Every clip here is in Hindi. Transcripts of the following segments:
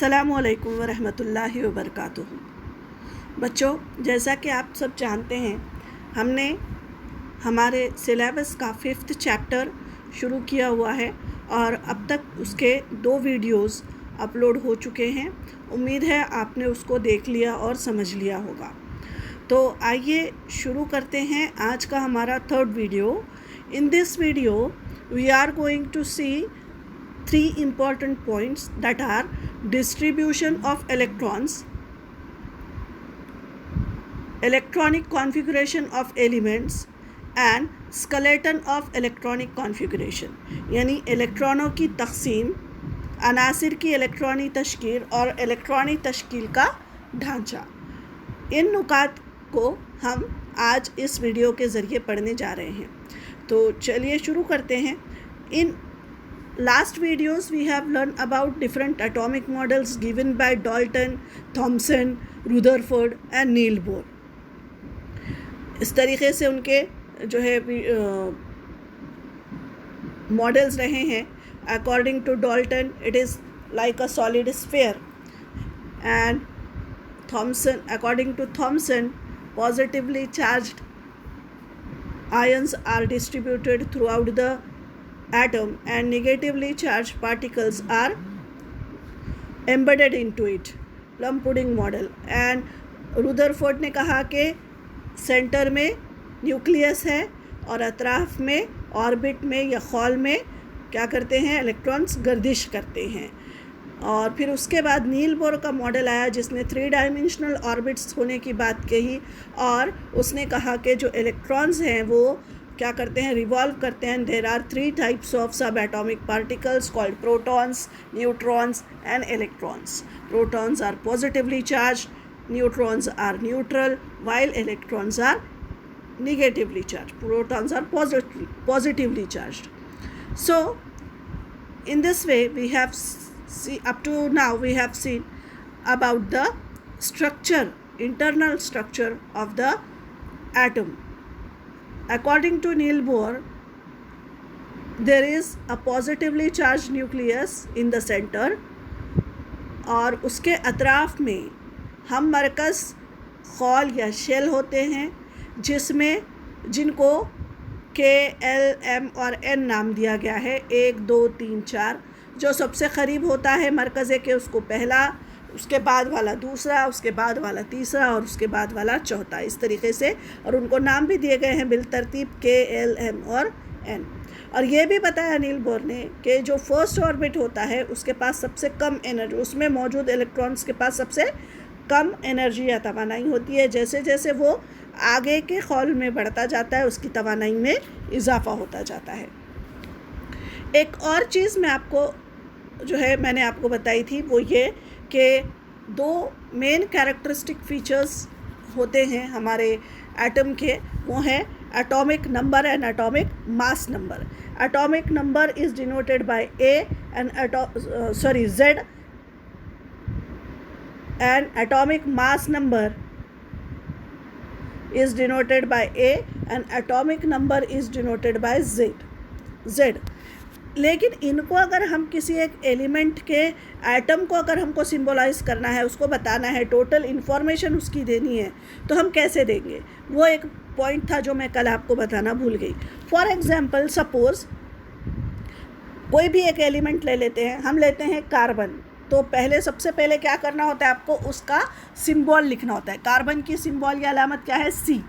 अस्सलामुअलैकुम वरहमतुल्लाहि वबरकातुहू। बच्चों, जैसा कि आप सब जानते हैं, हमने हमारे सिलेबस का 5th चैप्टर शुरू किया हुआ है और अब तक उसके 2 वीडियोस अपलोड हो चुके हैं। उम्मीद है आपने उसको देख लिया और समझ लिया होगा। तो आइए शुरू करते हैं आज का हमारा 3rd video. In this video we are going to see 3 important points, that are distribution of electrons, electronic configuration of elements and skeleton of electronic configuration। यानी इलेक्ट्रॉनों की तक़सीम, अनासिर की इलेक्ट्रॉनी तश्कील और इलेक्ट्रॉनी तश्कील का ढांचा। इन नुकात को हम आज इस वीडियो के ज़रिए पढ़ने जा रहे हैं। तो चलिए शुरू करते हैं। इन last videos we have learned about different atomic models given by Dalton, Thomson, Rutherford and Niels Bohr। इस तरीके से उनके जो है मॉडल्स रहे हैं। According to Dalton, it is like a solid sphere, and Thomson, according to Thomson, positively charged ions are distributed throughout the atom and negatively charged particles are embedded into it, plum pudding model। and Rutherford ने कहा कि सेंटर में न्यूक्लियस है और अतराफ में ऑर्बिट में या खौल में क्या करते हैं, इलेक्ट्रॉन्स गर्दिश करते हैं। और फिर उसके बाद नील बोर का मॉडल आया जिसने 3 डायमेंशनल ऑर्बिट्स होने की बात कही और उसने कहा कि जो इलेक्ट्रॉन्स हैं वो क्या करते हैं, रिवॉल्व करते हैं। There are 3 types of subatomic particles called protons, neutrons and electrons. Protons are positively charge, neutrons are neutral, while electrons are negatively charged। protons are positively charged। So in this way we have up to now we have seen about the structure, internal structure of the atom। According to Niels Bohr, there is a positively charged nucleus in the center और उसके अतराफ में हम मरकज़, खौल या शेल होते हैं जिनको K, L, M और N नाम दिया गया है। 1, 2, 3, 4। जो सबसे करीब होता है मरकज़े के उसको पहला, उसके बाद वाला दूसरा, उसके बाद वाला तीसरा और उसके बाद वाला चौथा, इस तरीके से। और उनको नाम भी दिए गए हैं बिलतरतीब K, L, M और N। और ये भी बताया नील बोर ने कि जो फर्स्ट ऑर्बिट होता है उसके पास सबसे कम एनर्जी, उसमें मौजूद इलेक्ट्रॉन्स के पास सबसे कम एनर्जी या तवानाई होती है। जैसे जैसे वो आगे के खौल में बढ़ता जाता है उसकी तवानाई में इजाफ़ा होता जाता है। एक और चीज़ मैं आपको जो है मैंने आपको बताई थी वो ये कि 2 मेन कैरेक्टरिस्टिक फीचर्स होते हैं हमारे एटम के। वो हैं atomic number and atomic mass number. Atomic number is denoted by A and Z, and atomic mass number is denoted by A and atomic number is denoted by Z। लेकिन इनको अगर हम किसी एक एलिमेंट के एटम को अगर हमको सिंबलाइज करना है, उसको बताना है, टोटल इन्फॉर्मेशन उसकी देनी है, तो हम कैसे देंगे? वो एक पॉइंट था जो मैं कल आपको बताना भूल गई। फॉर एग्जांपल, सपोज़ कोई भी एक एलिमेंट ले लेते हैं, हम लेते हैं कार्बन। तो सबसे पहले क्या करना होता है, आपको उसका सिंबल लिखना होता है। कार्बन की सिंबल या अलामत क्या है, C।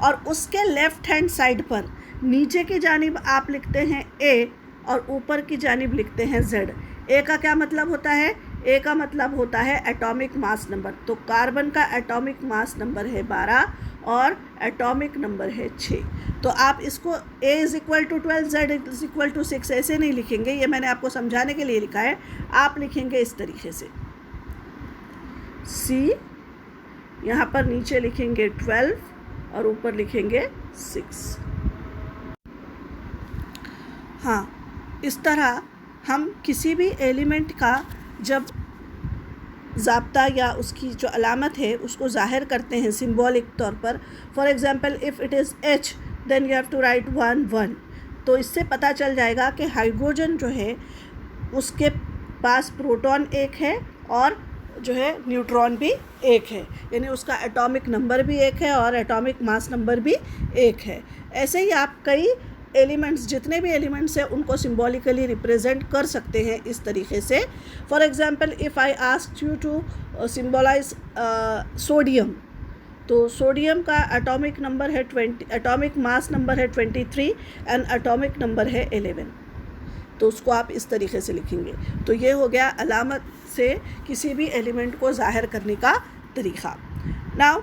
और उसके लेफ़्ट हैंड साइड पर नीचे की जानिब आप लिखते हैं A और ऊपर की जानिब लिखते हैं Z। A का क्या मतलब होता है? A का मतलब होता है एटॉमिक मास नंबर। तो कार्बन का एटॉमिक मास नंबर है 12 और एटॉमिक नंबर है 6। तो आप इसको A = 12, Z = 6 ऐसे नहीं लिखेंगे, ये मैंने आपको समझाने के लिए लिखा है। आप लिखेंगे इस तरीके से, C, यहाँ पर नीचे लिखेंगे 12 और ऊपर लिखेंगे 6। हाँ, इस तरह हम किसी भी एलिमेंट का जब ज़ाब्ता या उसकी जो अलामत है उसको ज़ाहिर करते हैं सिंबॉलिक तौर पर। For example, if it is H then you have to write 1, 1। तो इससे पता चल जाएगा कि हाइड्रोजन जो है उसके पास प्रोटॉन 1 है और जो है न्यूट्रॉन भी एक है, यानी उसका एटॉमिक नंबर भी एक है और एटॉमिक मास नंबर भी एक है। ऐसे ही आप कई एलिमेंट्स, जितने भी एलिमेंट्स हैं उनको सिम्बॉलिकली रिप्रेजेंट कर सकते हैं इस तरीके से। For example if I ask you to symbolize sodium, तो सोडियम का एटॉमिक नंबर है 20, एटॉमिक मास नंबर है 23 एंड एटॉमिक नंबर है 11, तो उसको आप इस तरीके से लिखेंगे। तो ये हो गया अलामत से किसी भी एलिमेंट को ज़ाहिर करने का तरीक़ा। नाउ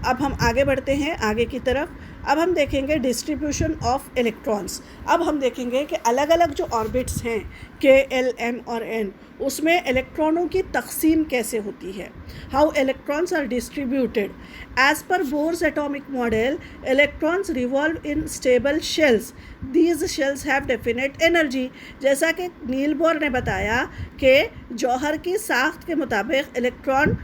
अब हम आगे बढ़ते हैं आगे की तरफ। अब हम देखेंगे डिस्ट्रीब्यूशन ऑफ इलेक्ट्रॉन्स। अब हम देखेंगे कि अलग अलग जो ऑर्बिट्स हैं के, एल, एम और एन, उसमें इलेक्ट्रॉनों की तकसीम कैसे होती है, how electrons are distributed. As per Bohr's atomic model, electrons revolve in stable shells, these shells have definite energy. जैसा कि नील बोर ने बताया कि जौहर की साख्त के मुताबिक इलेक्ट्रॉन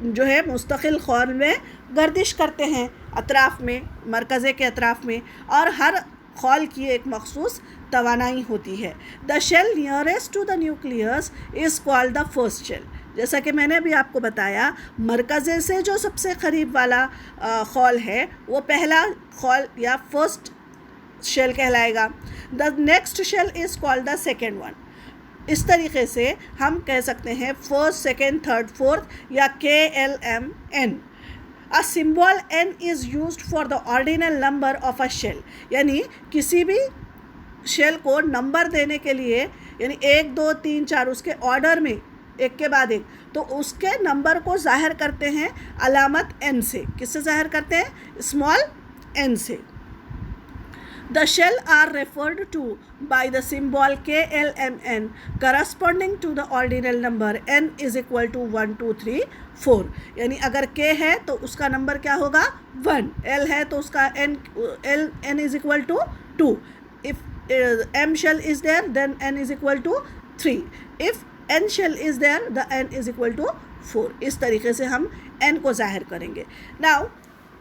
जो है मुस्तकिल खौल में गर्दिश करते हैं अतराफ़ में, मरकज़े के अतराफ़ में, और हर खौल की एक मखसूस तवानाई होती है। The shell nearest to the nucleus is called the first shell. जैसा कि मैंने अभी आपको बताया, मरकज़े से जो सबसे करीब वाला खौल है वो पहला खौल या फर्स्ट शेल कहलाएगा। The next shell is called the second one. इस तरीके से हम कह सकते हैं फर्स्ट, सेकेंड, थर्ड, फोर्थ, या K, L, M, N. A symbol n is used for the ordinal number of a shell, यानी किसी भी शेल को नंबर देने के लिए, यानी 1, 2, 3, 4 उसके ऑर्डर में एक के बाद एक, तो उसके नंबर को ज़ाहिर करते हैं अलामत एन से। किससे ज़ाहिर करते हैं? स्मॉल एन से। The shell are referred to by the symbol KLMN corresponding to the ordinal number n is equal to 1, 2, 3, 4। यानी अगर k है तो उसका नंबर क्या होगा? 1। l है तो उसका n is equal to 2। If m shell is there then n is equal to 3। If n shell is there the n is equal to 4। इस तरीके से हम n को ज़ाहिर करेंगे। Now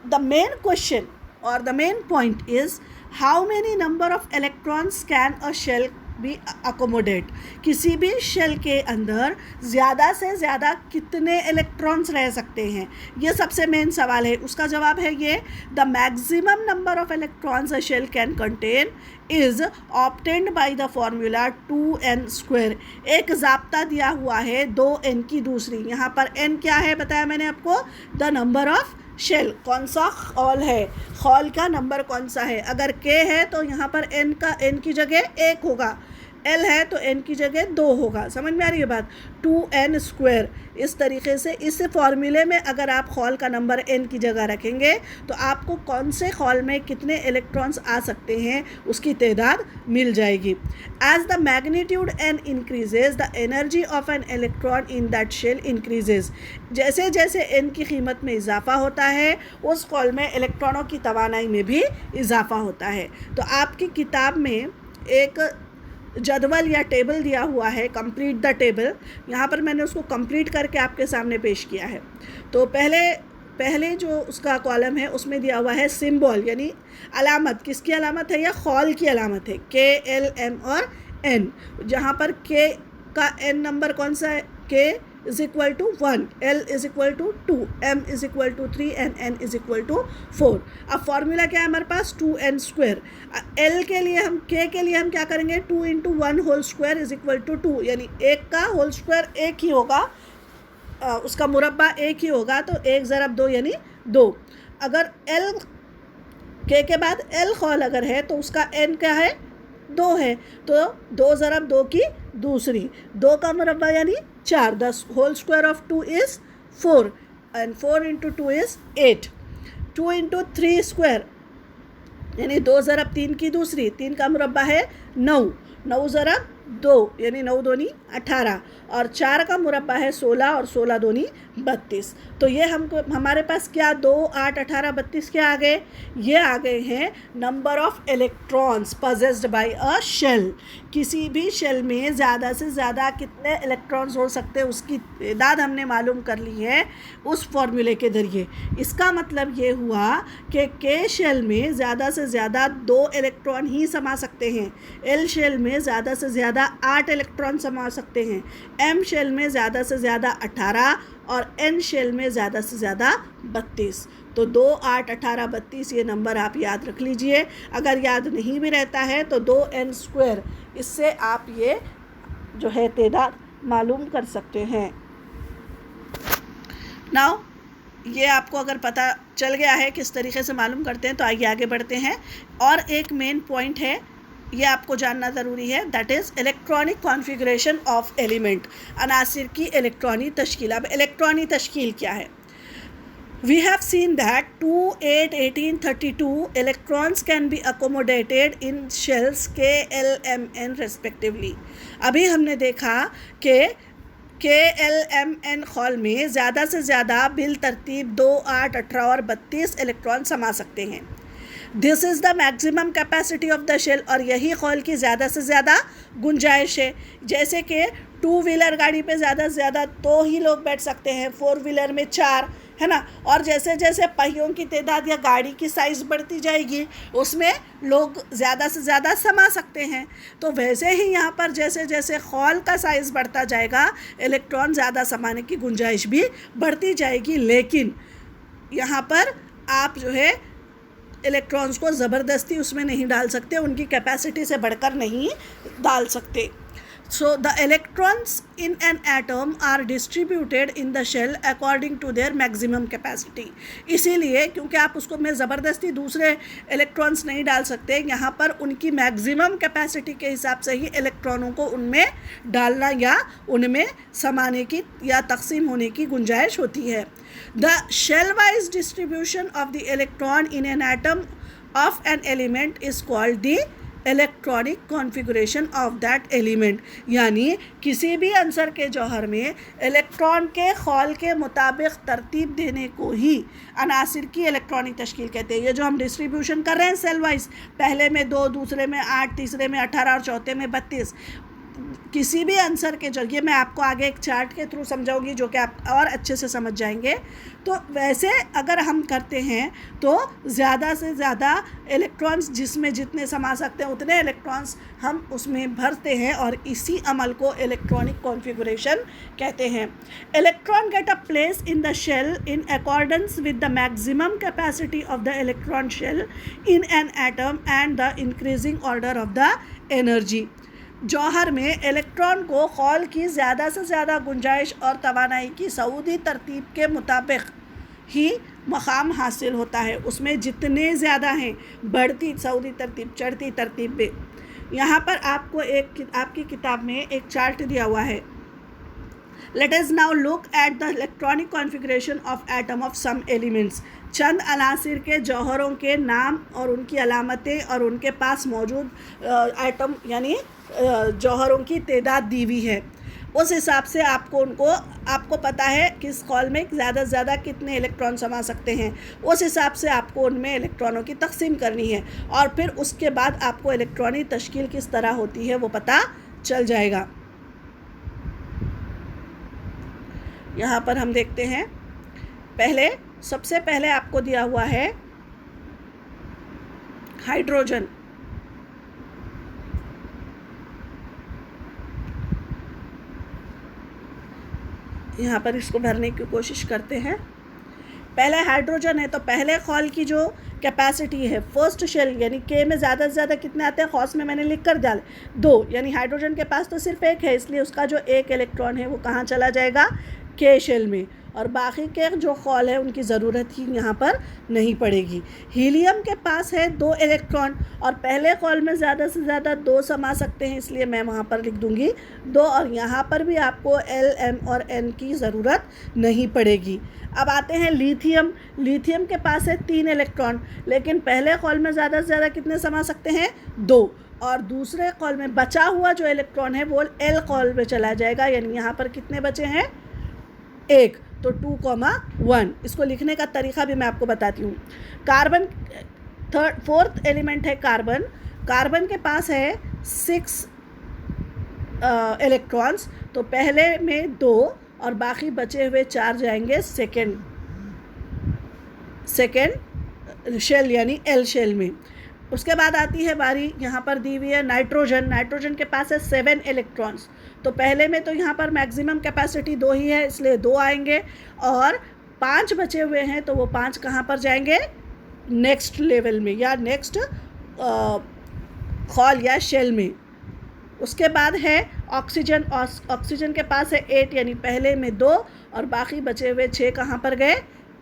the main question or the main point is how many number of electrons can a shell be accommodate। किसी भी शेल के अंदर ज़्यादा से ज़्यादा कितने इलेक्ट्रॉन्स रह सकते हैं, ये सबसे मेन सवाल है। उसका जवाब है ये, the maximum number of electrons a shell can contain is obtained by the formula 2n²। एक ज़ाब्ता दिया हुआ है 2n की दूसरी। यहाँ पर n क्या है बताया मैंने आपको? द नंबर ऑफ शेल, कौन सा खौल है, खौल का नंबर कौन सा है। अगर k है तो यहाँ पर n की जगह 1 होगा, l है तो n की जगह 2 होगा। समझ में आ रही है बात? 2n²। इस तरीके से इस फॉर्मूले में अगर आप खौल का नंबर n की जगह रखेंगे तो आपको कौन से खौल में कितने इलेक्ट्रॉन्स आ सकते हैं उसकी तादाद मिल जाएगी। As the magnitude n increases the energy of an electron in that shell increases. जैसे जैसे n की कीमत में इजाफा होता है उस खौल में इलेक्ट्रॉनों की तवानाई में भी इजाफा होता है। तो आपकी किताब में एक जदवल या टेबल दिया हुआ है, कंप्लीट द टेबल। यहाँ पर मैंने उसको कंप्लीट करके आपके सामने पेश किया है। तो पहले जो उसका कॉलम है उसमें दिया हुआ है सिंबल, यानी अलामत। किसकी अलामत है? या खौल की अलामत है, के, एल, एम और एन। जहाँ पर के का एन नंबर कौन सा है? K is equal to 1, l is equal to 2, m is equal to 3 and n is equal to 4। अब फॉर्मूला क्या है हमारे पास? 2n²। l के लिए हम, k के लिए हम क्या करेंगे? 2 × 1 whole square is equal to 2, यानी 1 का होल स्क्वायर 1 ही होगा, उसका मुरब्बा 1 ही होगा, तो 1 ज़रब 2 यानी 2। अगर l k के बाद l खौल अगर है तो उसका n क्या है? 2 है, तो 2 ज़रब 2 की दूसरी, 2 का मुरब्बा यानी 4। The whole square of 2 is 4 and 4 × 2 is 8। 2 × 3² यानी 2 ज़रब 3 की दूसरी, 3 का मुरब्बा है 9, 9 ज़रब 2 यानी 9 दूनी 18, और 4 का मुरब्बा है 16 और 16 दूनी 32। तो ये हमको हमारे पास क्या 2, 8, 18, 32 क्या आ गए? ये आ गए हैं number of electrons possessed by a shell. किसी भी शेल में ज़्यादा से ज़्यादा कितने इलेक्ट्रॉन्स हो सकते हैं उसकी तादाद हमने मालूम कर ली है उस फॉर्मूले के ज़रिए। इसका मतलब ये हुआ कि के शेल में ज़्यादा से ज़्यादा 2 इलेक्ट्रॉन ही समा सकते हैं, एल शेल में ज़्यादा से ज़्यादा 8 इलेक्ट्रॉन समा सकते हैं। एम शेल में ज़्यादा से ज़्यादा 18 और एन शेल में ज़्यादा से ज़्यादा 32। तो 2, 8, 18, 32 ये नंबर आप याद रख लीजिए। अगर याद नहीं भी रहता है तो 2n², इससे आप ये जो है तादाद मालूम कर सकते हैं। नाउ ये आपको अगर पता चल गया है किस तरीके से मालूम करते हैं, तो आइए आगे बढ़ते हैं। और एक मेन पॉइंट है, ये आपको जानना ज़रूरी है, that is electronic configuration of element, अनासिर की इलेक्ट्रॉनिक तश्कील। अब इलेक्ट्रॉनिक तश्कील क्या है? We have seen that 2, 8, 18, 32 electrons can be accommodated in shells K, L, M, N respectively. अभी हमने देखा कि K, L, M, N खौल में ज़्यादा से ज़्यादा बिल तरतीब 2, 8, 18 और 32 इलेक्ट्रॉन समा सकते हैं। This is the maximum capacity of the shell, और यही खौल की ज़्यादा से ज़्यादा गुंजाइश है। जैसे कि 2 व्हीलर गाड़ी पे ज़्यादा से ज़्यादा 2 ही लोग बैठ सकते हैं, 4 व्हीलर में 4, है ना। और जैसे जैसे पहियों की तादाद या गाड़ी की साइज़ बढ़ती जाएगी, उसमें लोग ज़्यादा से ज़्यादा समा सकते हैं। तो वैसे ही यहाँ पर जैसे जैसे खौल का साइज़ बढ़ता जाएगा, इलेक्ट्रॉन ज़्यादा समाने की गुंजाइश भी बढ़ती जाएगी। लेकिन यहाँ पर आप जो है इलेक्ट्रॉन्स को ज़बरदस्ती उसमें नहीं डाल सकते, उनकी कैपेसिटी से बढ़कर नहीं डाल सकते। So the electrons in an atom are distributed in the shell according to their maximum capacity. इसीलिए क्योंकि आप उसको में ज़बरदस्ती दूसरे इलेक्ट्रॉन्स नहीं डाल सकते, यहाँ पर उनकी मैक्सिमम कैपेसिटी के हिसाब से ही इलेक्ट्रॉनों को उनमें डालना या उनमें समाने की या तकसीम होने की गुंजाइश होती है। The shell wise distribution of the electron in an atom of an element is called the electronic configuration of that element. यानी किसी भी अंसर के जौहर में इलेक्ट्रॉन के खौल के मुताबिक तरतीब देने को ही अनासिर की इलेक्ट्रॉनिक तश्कील कहते हैं। ये जो हम डिस्ट्रीब्यूशन कर रहे हैं सेल वाइज, पहले में 2, दूसरे में 8, तीसरे में 18 और चौथे में 32, किसी भी आंसर के जरिए मैं आपको आगे एक चार्ट के थ्रू समझाऊंगी जो कि आप और अच्छे से समझ जाएंगे। तो वैसे अगर हम करते हैं तो ज़्यादा से ज़्यादा इलेक्ट्रॉन्स जिसमें जितने समा सकते हैं उतने इलेक्ट्रॉन्स हम उसमें भरते हैं, और इसी अमल को इलेक्ट्रॉनिक कॉन्फ़िगरेशन कहते हैं। Electron get a place in the shell in accordance with the maximum capacity of the electron shell in an atom and the increasing order of the energy. जौहर में इलेक्ट्रॉन को खौल की ज़्यादा से ज़्यादा गुंजाइश और तवानाई की सऊदी तरतीब के मुताबिक ही मकाम हासिल होता है। उसमें जितने ज़्यादा हैं बढ़ती सऊदी तरतीब, चढ़ती तरतीब पे। यहाँ पर आपको आपकी किताब में एक चार्ट दिया हुआ है। Let us now look at the electronic configuration of atom of some elements. चंद अनासिर के जौहरों के नाम और उनकी अलामतें और उनके पास मौजूद एटम यानी जौहरों की तादाद दी हुई है। उस हिसाब से आपको पता है किस खौल में ज़्यादा से ज़्यादा कितने इलेक्ट्रॉन समा सकते हैं, उस हिसाब से आपको उनमें इलेक्ट्रॉनों की तकसीम करनी है, और फिर उसके बाद आपको इलेक्ट्रॉनिक तश्कील किस तरह होती है वो पता चल जाएगा। यहाँ पर हम देखते हैं, सबसे पहले आपको दिया हुआ है हाइड्रोजन। यहाँ पर इसको भरने की कोशिश करते हैं। पहले हाइड्रोजन है तो पहले खौल की जो कैपेसिटी है फर्स्ट शेल यानी के में ज़्यादा से ज़्यादा कितने आते हैं, खौस में मैंने लिख कर डाले 2, यानी हाइड्रोजन के पास तो सिर्फ एक है, इसलिए उसका जो एक इलेक्ट्रॉन है वो कहाँ चला जाएगा, के शेल में, और बाकी के जो खौल है उनकी ज़रूरत ही यहाँ पर नहीं पड़ेगी। हीलियम के पास है 2 इलेक्ट्रॉन और पहले खौल में ज़्यादा से ज़्यादा 2 समा सकते हैं, इसलिए मैं वहाँ पर लिख दूँगी 2, और यहाँ पर भी आपको L, M और N की ज़रूरत नहीं पड़ेगी। अब आते हैं लिथियम के पास है 3 इलेक्ट्रॉन, लेकिन पहले खौल में ज़्यादा से ज़्यादा कितने समा सकते हैं, 2, और दूसरे खौल में बचा हुआ जो इलेक्ट्रॉन है वो L खौल में चला जाएगा, यानी यहाँ पर कितने बचे हैं, 1, तो 2,1। इसको लिखने का तरीक़ा भी मैं आपको बताती हूँ। कार्बन फोर्थ एलिमेंट है कार्बन के पास है 6 इलेक्ट्रॉन्स, तो पहले में 2 और बाकी बचे हुए 4 जाएंगे सेकेंड शेल यानी L शेल में। उसके बाद आती है बारी, यहाँ पर दी हुई है नाइट्रोजन के पास है 7 इलेक्ट्रॉन्स, तो पहले में तो यहाँ पर मैक्सिमम कैपेसिटी 2 ही है, इसलिए 2 आएंगे, और 5 बचे हुए हैं तो वो 5 कहाँ पर जाएंगे, नेक्स्ट लेवल में या नेक्स्ट हॉल या शेल में। उसके बाद है ऑक्सीजन, ऑक्सीजन के पास है 8, यानी पहले में 2 और बाकी बचे हुए 6 कहाँ पर गए,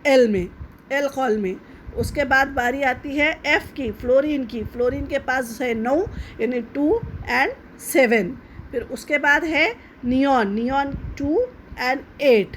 एल में, एल हॉल में। उसके बाद बारी आती है एफ की, फ्लोरीन की। फ्लोरीन के पास है 9, यानी 2 और 7। फिर उसके बाद है नियॉन, नियॉन 2 और 8,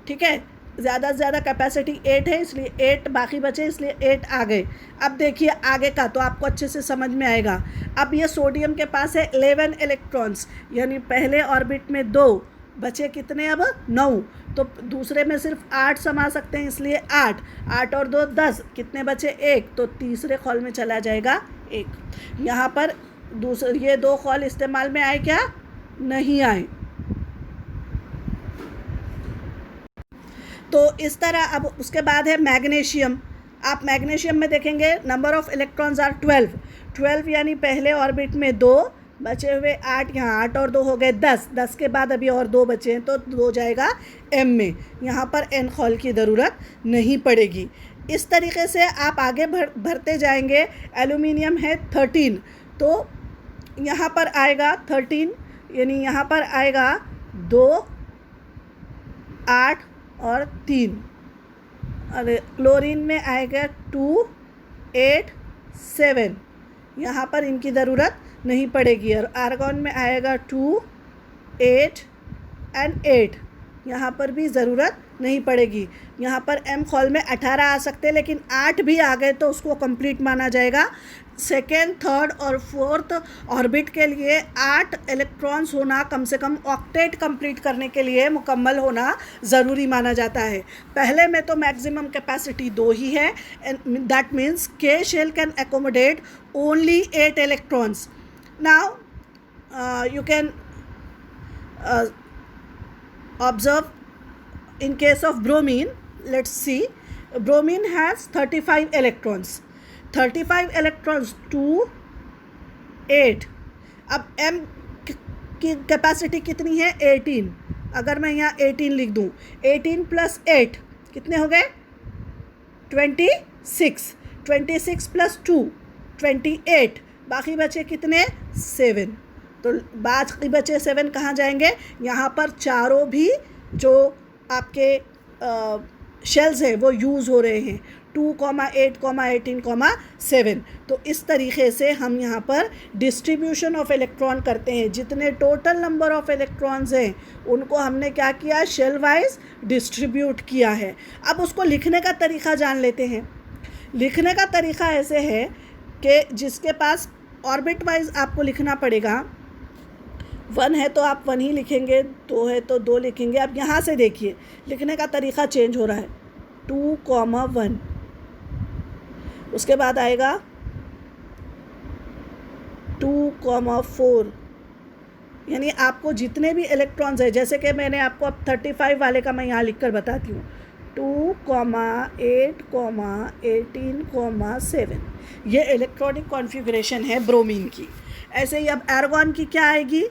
ठीक है। ज़्यादा से ज़्यादा कैपेसिटी 8 है, इसलिए 8 बाकी बचे, इसलिए 8 आ गए। अब देखिए आगे का, तो आपको अच्छे से समझ में आएगा। अब ये सोडियम के पास है 11 इलेक्ट्रॉन्स, यानी पहले ऑर्बिट में 2 बचे, कितने अब 9, तो दूसरे में सिर्फ 8 समा सकते हैं, इसलिए 8, 8 और 2 10, कितने बचे 1, तो तीसरे खॉल में चला जाएगा 1। यहाँ पर दूसरे ये 2 खॉल इस्तेमाल में आए क्या, नहीं आए। तो इस तरह। अब उसके बाद है मैग्नीशियम। आप मैग्नीशियम में देखेंगे नंबर ऑफ इलेक्ट्रॉन्स आर 12, यानी पहले ऑर्बिट में 2 बचे हुए 8, यहाँ 8 और 2 हो गए 10, 10 के बाद अभी और 2 बचे हैं तो 2 जाएगा एम में। यहाँ पर एन हॉल की ज़रूरत नहीं पड़ेगी। इस तरीके से आप आगे भरते जाएंगे। एल्यूमिनियम है 13, तो यहाँ पर आएगा 13, यानी यहाँ पर आएगा 2, 8 और 3। अरे क्लोरीन में आएगा 2, 8, 7, यहाँ पर इनकी ज़रूरत नहीं पड़ेगी। और आर्गॉन में आएगा 2, 8 और 8, यहाँ पर भी ज़रूरत नहीं पड़ेगी। यहाँ पर एम हॉल में 18 आ सकते हैं, लेकिन 8 भी आ गए तो उसको कंप्लीट माना जाएगा। सेकेंड, थर्ड और फोर्थ ऑर्बिट के लिए 8 इलेक्ट्रॉन्स होना, कम से कम ऑक्टेट कंप्लीट करने के लिए मुकम्मल होना ज़रूरी माना जाता है। पहले में तो मैक्सिमम कैपेसिटी 2 ही है, that means K shell can accommodate only 8 electrons. Now you can observe in case of bromine. Let's see, bromine has 35 electrons, 35 electrons, 2, 8। अब m की कैपेसिटी कितनी है, 18। अगर मैं यहाँ 18 लिख दूँ, 18 + 8 कितने हो गए, 26, 26 + 2 28, बाकी बचे कितने, 7। तो बाकी बचे 7 कहाँ जाएंगे, यहाँ पर चारों भी जो आपके शेल्स हैं वो यूज़ हो रहे हैं, 2, 8, 18, 7। तो इस तरीके से हम यहाँ पर डिस्ट्रीब्यूशन ऑफ इलेक्ट्रॉन करते हैं। जितने टोटल नंबर ऑफ इलेक्ट्रॉन्स हैं उनको हमने क्या किया, शेल वाइज डिस्ट्रीब्यूट किया है। अब उसको लिखने का तरीक़ा जान लेते हैं। लिखने का तरीक़ा ऐसे है कि जिसके पास ऑर्बिट वाइज आपको लिखना पड़ेगा, 1 है तो आप 1 ही लिखेंगे, 2 है तो 2 लिखेंगे। अब यहाँ से देखिए लिखने का तरीक़ा चेंज हो रहा है, 2, 1। उसके बाद आएगा 2, 4, यानी आपको जितने भी इलेक्ट्रॉन्स हैं, जैसे कि मैंने आपको अब 35 वाले का मैं यहाँ लिख कर बताती हूँ, 2, 8, 18, 7। ये इलेक्ट्रॉनिक कॉन्फ़िगरेशन है ब्रोमीन की। ऐसे ही अब आर्गॉन की क्या आएगी,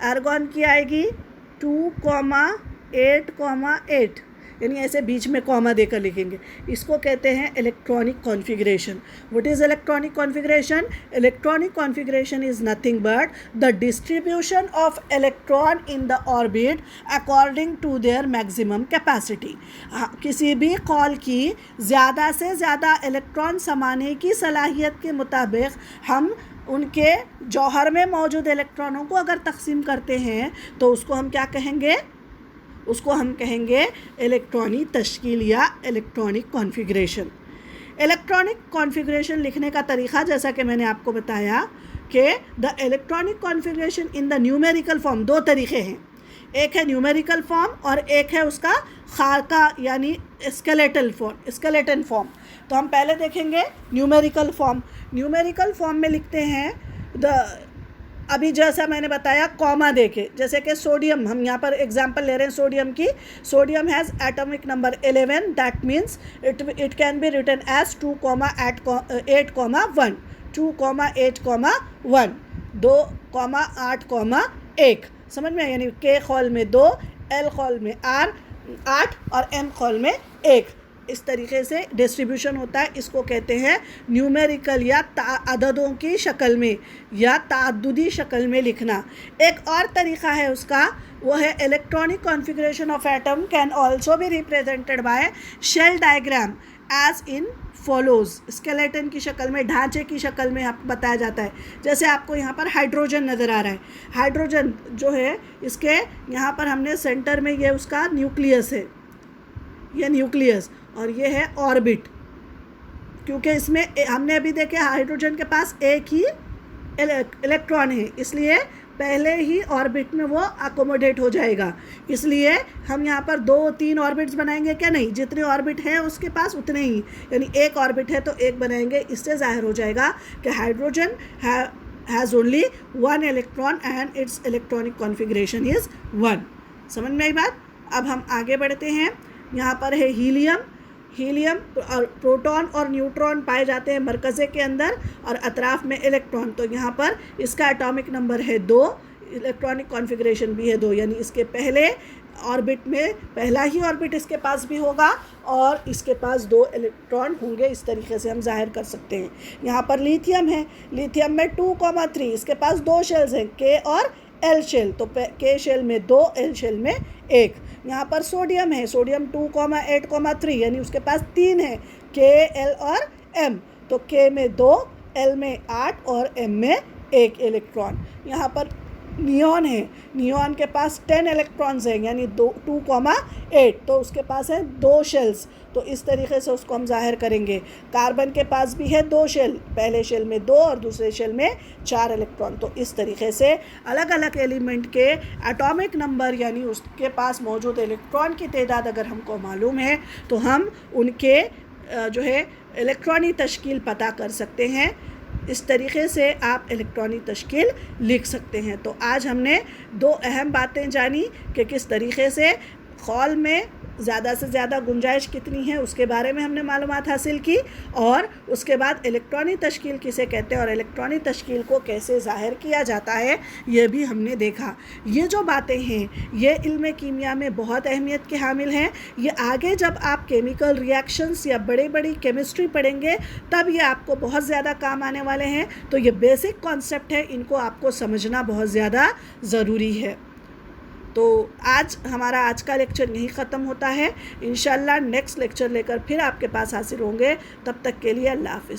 आर्गॉन की आएगी 2, 8, 8, यानी ऐसे बीच में कॉमा देकर लिखेंगे। इसको कहते हैं electronic configuration. What is electronic configuration? Electronic configuration is nothing but the distribution of electron in the orbit according to their maximum capacity. किसी भी कॉल की ज़्यादा से ज़्यादा इलेक्ट्रॉन समाने की सलाहियत के मुताबिक हम उनके जौहर में मौजूद इलेक्ट्रॉनों को अगर तकसीम करते हैं तो उसको हम क्या कहेंगे, उसको हम कहेंगे इलेक्ट्रॉनिक तश्कील या इलेक्ट्रॉनिक कॉन्फ़िगरेशन। इलेक्ट्रॉनिक कॉन्फ़िगरेशन लिखने का तरीक़ा जैसा कि मैंने आपको बताया कि the electronic configuration in the numerical form, 2 तरीक़े हैं। एक है न्यूमेरिकल फॉर्म और एक है उसका खाका यानी स्केलेटन फॉर्म। तो हम पहले देखेंगे न्यूमेरिकल फॉर्म। न्यूमेरिकल फॉर्म में लिखते हैं अभी जैसा मैंने बताया कॉमा देके, जैसे कि सोडियम, हम यहाँ पर एग्जांपल ले रहे हैं सोडियम की। Sodium has atomic number 11, that means it can be written as 2, 8, 1, 2, 8, 1, 2, 8, 1। समझ में, यानी K खौल में 2, L खौल में 8 और M खौल में 1, इस तरीके से डिस्ट्रीब्यूशन होता है। इसको कहते हैं न्यूमेरिकल या अददों की शक्ल में या ताअद्दुदी शक्ल में लिखना। एक और तरीका है उसका, वो है electronic configuration of atom can also be represented by shell diagram as in follows. Skeleton की शक्ल में, ढांचे की शक्ल में आपको बताया जाता है। जैसे आपको यहाँ पर हाइड्रोजन नज़र आ रहा है, हाइड्रोजन जो है इसके यहाँ पर हमने सेंटर में ये उसका न्यूक्लियस है, ये न्यूक्लियस, और ये है ऑर्बिट। क्योंकि इसमें हमने अभी देखे हाइड्रोजन के पास एक ही इलेक्ट्रॉन है, इसलिए पहले ही ऑर्बिट में वो अकोमोडेट हो जाएगा। इसलिए हम यहाँ पर 2-3 ऑर्बिट्स बनाएंगे क्या, नहीं, जितने ऑर्बिट हैं उसके पास उतने ही, यानी एक ऑर्बिट है तो एक बनाएंगे। इससे जाहिर हो जाएगा कि hydrogen has only 1 electron and it's electronic configuration is 1। समझ में आई बात। अब हम आगे बढ़ते हैं। यहाँ पर है हीलियम और प्रोटॉन और न्यूट्रॉन पाए जाते हैं मरकज़े के अंदर और अतराफ़ में इलेक्ट्रॉन। तो यहाँ पर इसका एटॉमिक नंबर है 2, इलेक्ट्रॉनिक कॉन्फ़िगरेशन भी है 2, यानी इसके पहले ऑर्बिट में पहला ही ऑर्बिट इसके पास भी होगा और इसके पास 2 इलेक्ट्रॉन होंगे। इस तरीके से हम जाहिर कर सकते हैं। यहाँ पर लिथियम है, लिथियम में 2,3, इसके पास 2 शेल्स हैं, K और L शेल, तो K शेल में 2, L शेल में 1। यहाँ पर सोडियम है, सोडियम 2,8,3, यानी उसके पास 3 है, K, L और M, तो K में 2, L में 8 और M में 1 इलेक्ट्रॉन। यहाँ पर नियॉन है, नियॉन के पास 10 इलेक्ट्रॉन्स हैं, यानी 2,8, तो उसके पास है 2 शेल्स, तो इस तरीके से उसको हम जाहिर करेंगे। कार्बन के पास भी है 2 शेल, पहले शेल में 2 और दूसरे शेल में 4 इलेक्ट्रॉन। तो इस तरीके से अलग अलग एलिमेंट के एटॉमिक नंबर यानी उसके पास मौजूद इलेक्ट्रॉन की तादाद अगर हमको मालूम है तो हम उनके जो है इलेक्ट्रॉनिक तश्कील पता कर सकते हैं। इस तरीके से आप इलेक्ट्रॉनिक तश्कील लिख सकते हैं। तो आज हमने 2 अहम बातें जानी कि किस तरीके से खौल में ज़्यादा से ज़्यादा गुंजाइश कितनी है उसके बारे में हमने मालूमात हासिल की, और उसके बाद इलेक्ट्रॉनिक तश्कील किसे कहते हैं और इलेक्ट्रॉनिक तश्कील को कैसे ज़ाहिर किया जाता है ये भी हमने देखा। ये जो बातें हैं ये इल्म कीमिया में बहुत अहमियत के हामिल हैं। ये आगे जब आप केमिकल रिएक्शंस या बड़ी बड़ी केमिस्ट्री पढ़ेंगे तब ये आपको बहुत ज़्यादा काम आने वाले हैं। तो ये बेसिक कॉन्सेप्ट है, इनको आपको समझना बहुत ज़्यादा ज़रूरी है। तो आज का लेक्चर यहीं ख़त्म होता है। इंशाल्लाह नेक्स्ट लेक्चर लेकर फिर आपके पास हाजिर होंगे। तब तक के लिए अल्लाह हाफ़िज़।